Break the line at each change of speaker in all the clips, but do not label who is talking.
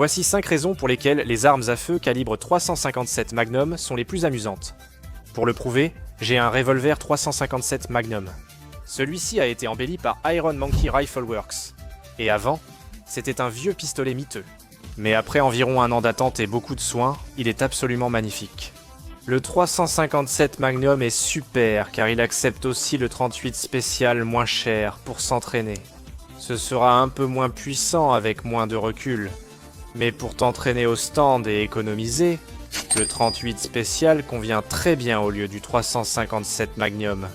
Voici 5 raisons pour lesquelles les armes à feu calibre 357 Magnum sont les plus amusantes. Pour le prouver, j'ai un revolver 357 Magnum. Celui-ci a été embelli par Iron Monkey Rifle Works. Et avant, c'était un vieux pistolet miteux. Mais après environ un an d'attente et beaucoup de soins, il est absolument magnifique. Le 357 Magnum est super car il accepte aussi le 38 spécial moins cher pour s'entraîner. Ce sera un peu moins puissant avec moins de recul. Mais pour t'entraîner au stand et économiser, le 38 spécial convient très bien au lieu du 357 Magnum.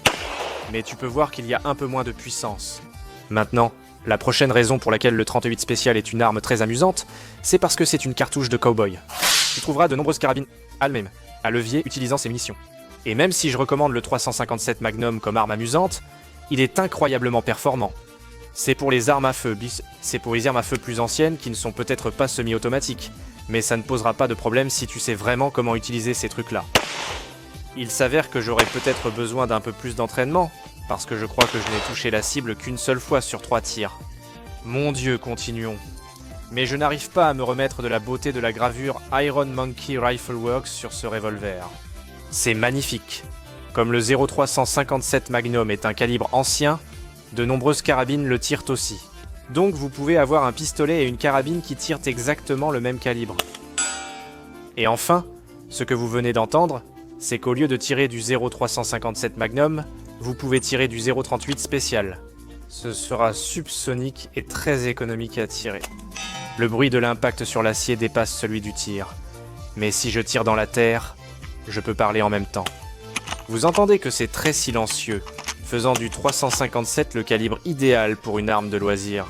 Mais tu peux voir qu'il y a un peu moins de puissance. Maintenant, la prochaine raison pour laquelle le 38 spécial est une arme très amusante, c'est parce que c'est une cartouche de cow-boy. Tu trouveras de nombreuses carabines elles-mêmes, à levier utilisant ces munitions. Et même si je recommande le 357 Magnum comme arme amusante, il est incroyablement performant. C'est pour les armes à feu plus anciennes qui ne sont peut-être pas semi-automatiques, mais ça ne posera pas de problème si tu sais vraiment comment utiliser ces trucs-là. Il s'avère que j'aurai peut-être besoin d'un peu plus d'entraînement, parce que je crois que je n'ai touché la cible qu'une seule fois sur 3 tirs. Mon Dieu, continuons. Mais je n'arrive pas à me remettre de la beauté de la gravure Iron Monkey Rifle Works sur ce revolver. C'est magnifique. Comme le 0357 Magnum est un calibre ancien, de nombreuses carabines le tirent aussi. Donc vous pouvez avoir un pistolet et une carabine qui tirent exactement le même calibre. Et enfin, ce que vous venez d'entendre, c'est qu'au lieu de tirer du 0357 Magnum, vous pouvez tirer du 038 spécial. Ce sera subsonique et très économique à tirer. Le bruit de l'impact sur l'acier dépasse celui du tir. Mais si je tire dans la terre, je peux parler en même temps. Vous entendez que c'est très silencieux, faisant du 357 le calibre idéal pour une arme de loisir.